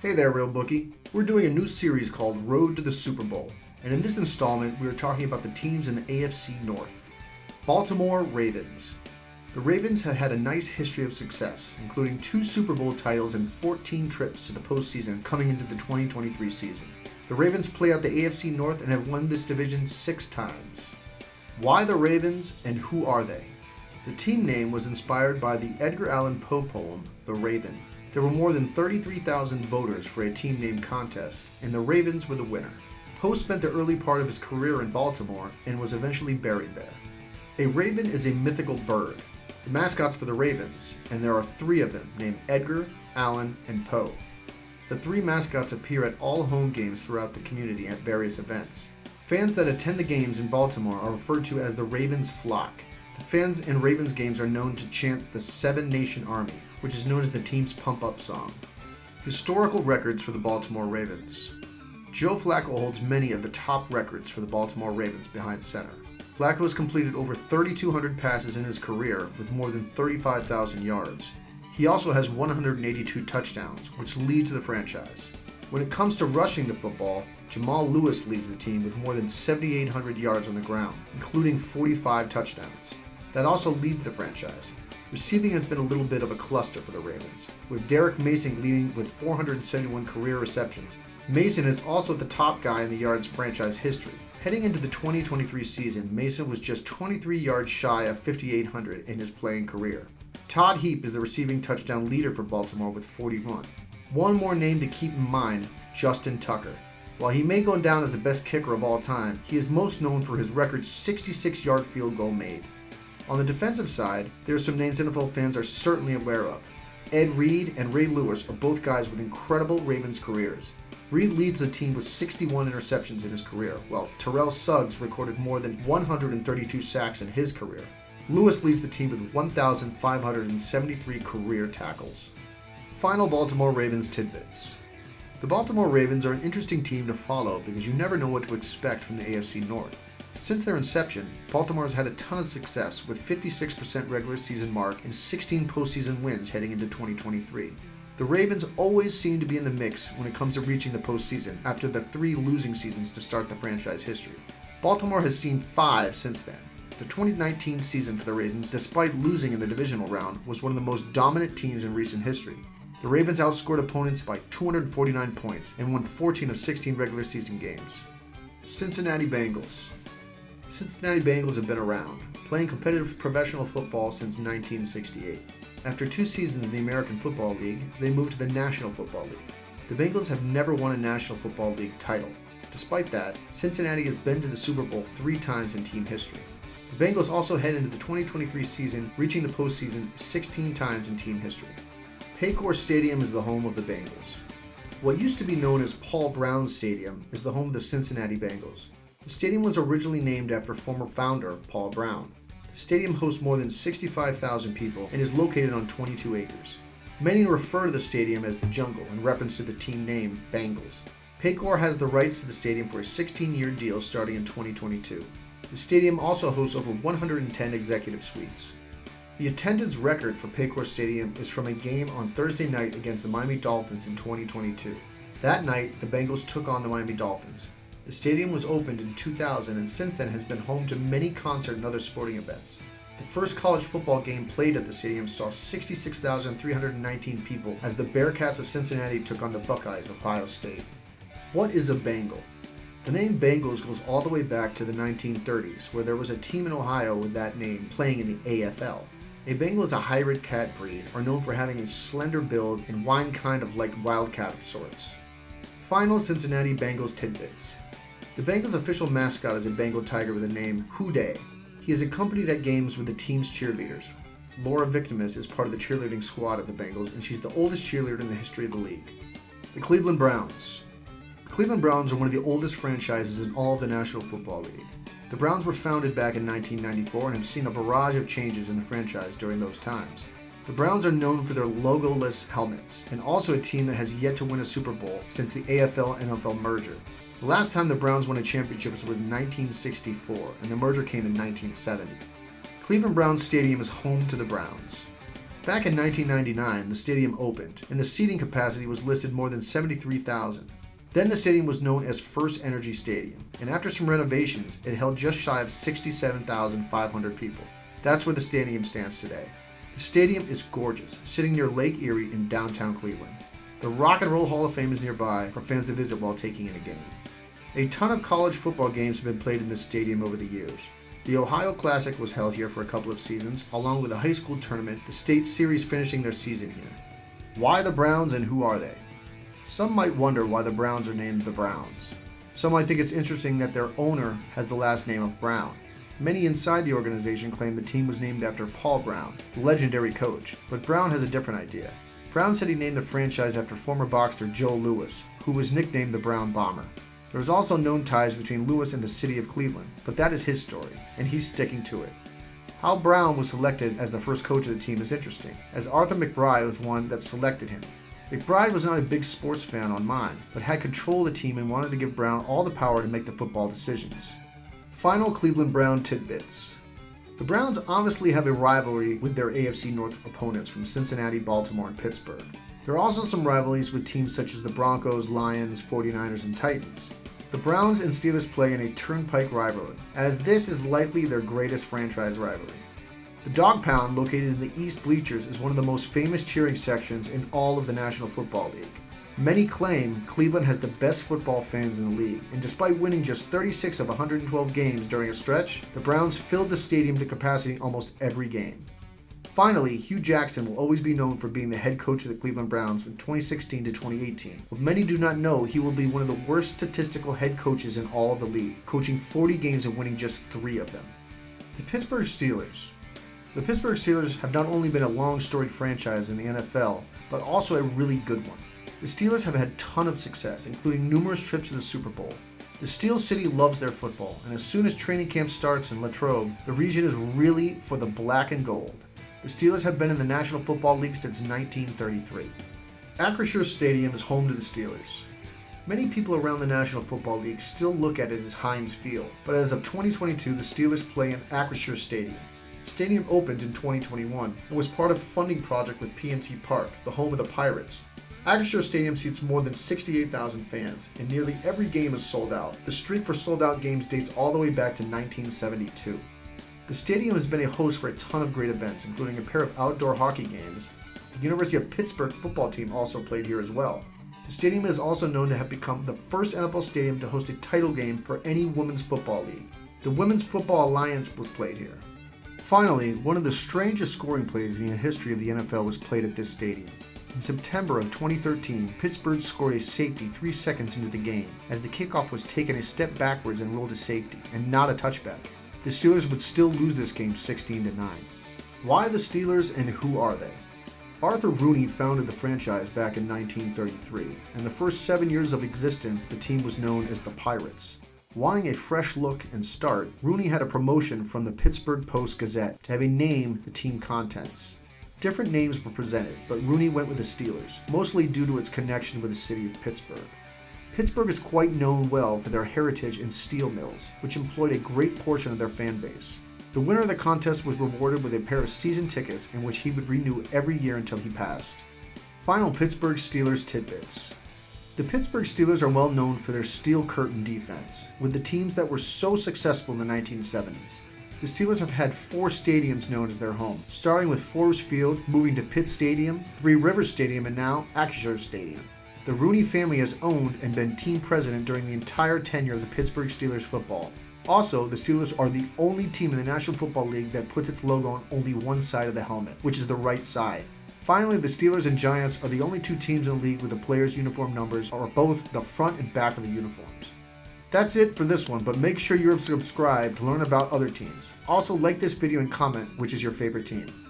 Hey there, Real Bookie. We're doing a new series called Road to the Super Bowl, and in this installment, we are talking about the teams in the AFC North. Baltimore Ravens. The Ravens have had a nice history of success, including 2 Super Bowl titles and 14 trips to the postseason coming into the 2023 season. The Ravens play out the AFC North and have won this division 6 times. Why the Ravens, and who are they? The team name was inspired by the Edgar Allan Poe poem, The Raven. There were more than 33,000 voters for a team name contest, and the Ravens were the winner. Poe spent the early part of his career in Baltimore and was eventually buried there. A raven is a mythical bird. The mascots for the Ravens, and there are 3 of them named Edgar, Allan, and Poe. The 3 mascots appear at all home games throughout the community at various events. Fans that attend the games in Baltimore are referred to as the Ravens flock. The fans in Ravens games are known to chant the 7 Nation Army, which is known as the team's pump-up song. Historical records for the Baltimore Ravens. Joe Flacco holds many of the top records for the Baltimore Ravens behind center. Flacco has completed over 3,200 passes in his career with more than 35,000 yards. He also has 182 touchdowns, which leads the franchise. When it comes to rushing the football, Jamal Lewis leads the team with more than 7,800 yards on the ground, including 45 touchdowns. That also leads the franchise. Receiving has been a little bit of a cluster for the Ravens, with Derek Mason leading with 471 career receptions. Mason is also the top guy in the yards franchise history. Heading into the 2023 season, Mason was just 23 yards shy of 5,800 in his playing career. Todd Heap is the receiving touchdown leader for Baltimore with 41. One more name to keep in mind, Justin Tucker. While he may go down as the best kicker of all time, he is most known for his record 66-yard field goal made. On the defensive side, there are some names NFL fans are certainly aware of. Ed Reed and Ray Lewis are both guys with incredible Ravens careers. Reed leads the team with 61 interceptions in his career, while Terrell Suggs recorded more than 132 sacks in his career. Lewis leads the team with 1,573 career tackles. Final Baltimore Ravens tidbits. The Baltimore Ravens are an interesting team to follow because you never know what to expect from the AFC North. Since their inception, Baltimore has had a ton of success with 56% regular season mark and 16 postseason wins heading into 2023. The Ravens always seem to be in the mix when it comes to reaching the postseason after the 3 losing seasons to start the franchise history. Baltimore has seen 5 since then. The 2019 season for the Ravens, despite losing in the divisional round, was one of the most dominant teams in recent history. The Ravens outscored opponents by 249 points and won 14 of 16 regular season games. Cincinnati Bengals. Cincinnati Bengals have been around, playing competitive professional football since 1968. After 2 seasons in the American Football League, they moved to the National Football League. The Bengals have never won a National Football League title. Despite that, Cincinnati has been to the Super Bowl 3 times in team history. The Bengals also head into the 2023 season, reaching the postseason 16 times in team history. Paycor Stadium is the home of the Bengals. What used to be known as Paul Brown Stadium is the home of the Cincinnati Bengals. The stadium was originally named after former founder Paul Brown. The stadium hosts more than 65,000 people and is located on 22 acres. Many refer to the stadium as the Jungle in reference to the team name Bengals. Paycor has the rights to the stadium for a 16-year deal starting in 2022. The stadium also hosts over 110 executive suites. The attendance record for Paycor Stadium is from a game on Thursday night against the Miami Dolphins in 2022. That night, the Bengals took on the Miami Dolphins. The stadium was opened in 2000 and since then has been home to many concert and other sporting events. The first college football game played at the stadium saw 66,319 people as the Bearcats of Cincinnati took on the Buckeyes of Ohio State. What is a Bengal? The name Bengals goes all the way back to the 1930s, where there was a team in Ohio with that name playing in the AFL. A Bengal is a hybrid cat breed, are known for having a slender build and whine kind of like wildcat of sorts. Final Cincinnati Bengals tidbits. The Bengals' official mascot is a Bengal tiger with the name Houday. He is accompanied at games with the team's cheerleaders. Laura Victimus is part of the cheerleading squad of the Bengals, and she's the oldest cheerleader in the history of the league. The Cleveland Browns. The Cleveland Browns are one of the oldest franchises in all of the National Football League. The Browns were founded back in 1994 and have seen a barrage of changes in the franchise during those times. The Browns are known for their logo-less helmets, and also a team that has yet to win a Super Bowl since the AFL-NFL merger. The last time the Browns won a championship was 1964, and the merger came in 1970. Cleveland Browns Stadium is home to the Browns. Back in 1999, the stadium opened, and the seating capacity was listed more than 73,000. Then the stadium was known as First Energy Stadium, and after some renovations, it held just shy of 67,500 people. That's where the stadium stands today. The stadium is gorgeous, sitting near Lake Erie in downtown Cleveland. The Rock and Roll Hall of Fame is nearby for fans to visit while taking in a game. A ton of college football games have been played in this stadium over the years. The Ohio Classic was held here for a couple of seasons, along with a high school tournament, the state series finishing their season here. Why the Browns and who are they? Some might wonder why the Browns are named the Browns. Some might think it's interesting that their owner has the last name of Brown. Many inside the organization claim the team was named after Paul Brown, the legendary coach, but Brown has a different idea. Brown said he named the franchise after former boxer Joe Louis, who was nicknamed the Brown Bomber. There is also known ties between Louis and the city of Cleveland, but that is his story, and he's sticking to it. How Brown was selected as the first coach of the team is interesting, as Arthur McBride was one that selected him. McBride was not a big sports fan on mine, but had control of the team and wanted to give Brown all the power to make the football decisions. Final Cleveland Brown tidbits. The Browns obviously have a rivalry with their AFC North opponents from Cincinnati, Baltimore, and Pittsburgh. There are also some rivalries with teams such as the Broncos, Lions, 49ers, and Titans. The Browns and Steelers play in a turnpike rivalry, as this is likely their greatest franchise rivalry. The Dog Pound, located in the East Bleachers, is one of the most famous cheering sections in all of the National Football League. Many claim Cleveland has the best football fans in the league, and despite winning just 36 of 112 games during a stretch, the Browns filled the stadium to capacity almost every game. Finally, Hugh Jackson will always be known for being the head coach of the Cleveland Browns from 2016 to 2018. What many do not know, he will be one of the worst statistical head coaches in all of the league, coaching 40 games and winning just 3 of them. The Pittsburgh Steelers. The Pittsburgh Steelers have not only been a long storied franchise in the NFL, but also a really good one. The Steelers have had a ton of success, including numerous trips to the Super Bowl. The Steel City loves their football, and as soon as training camp starts in Latrobe, the region is really for the black and gold. The Steelers have been in the National Football League since 1933. Acrisure Stadium is home to the Steelers. Many people around the National Football League still look at it as Heinz Field, but as of 2022, the Steelers play in Acrisure Stadium. The stadium opened in 2021 and was part of a funding project with PNC Park, the home of the Pirates. Acrisure Stadium seats more than 68,000 fans, and nearly every game is sold out. The streak for sold-out games dates all the way back to 1972. The stadium has been a host for a ton of great events, including a pair of outdoor hockey games. The University of Pittsburgh football team also played here as well. The stadium is also known to have become the first NFL stadium to host a title game for any women's football league. The Women's Football Alliance was played here. Finally, one of the strangest scoring plays in the history of the NFL was played at this stadium. In September of 2013, Pittsburgh scored a safety 3 seconds into the game, as the kickoff was taken a step backwards and ruled a safety, and not a touchback. The Steelers would still lose this game 16-9. Why the Steelers and who are they? Arthur Rooney founded the franchise back in 1933, and the first 7 years of existence the team was known as the Pirates. Wanting a fresh look and start, Rooney had a promotion from the Pittsburgh Post-Gazette to have a name the team contents. Different names were presented, but Rooney went with the Steelers, mostly due to its connection with the city of Pittsburgh. Pittsburgh is quite known well for their heritage in steel mills, which employed a great portion of their fan base. The winner of the contest was rewarded with a pair of season tickets in which he would renew every year until he passed. Final Pittsburgh Steelers tidbits. The Pittsburgh Steelers are well known for their steel curtain defense, with the teams that were so successful in the 1970s. The Steelers have had 4 stadiums known as their home, starting with Forbes Field, moving to Pitt Stadium, Three Rivers Stadium, and now Acrisure Stadium. The Rooney family has owned and been team president during the entire tenure of the Pittsburgh Steelers football. Also, the Steelers are the only team in the National Football League that puts its logo on only one side of the helmet, which is the right side. Finally, the Steelers and Giants are the only 2 teams in the league where the players' uniform numbers are both the front and back of the uniforms. That's it for this one, but make sure you're subscribed to learn about other teams. Also, like this video and comment which is your favorite team.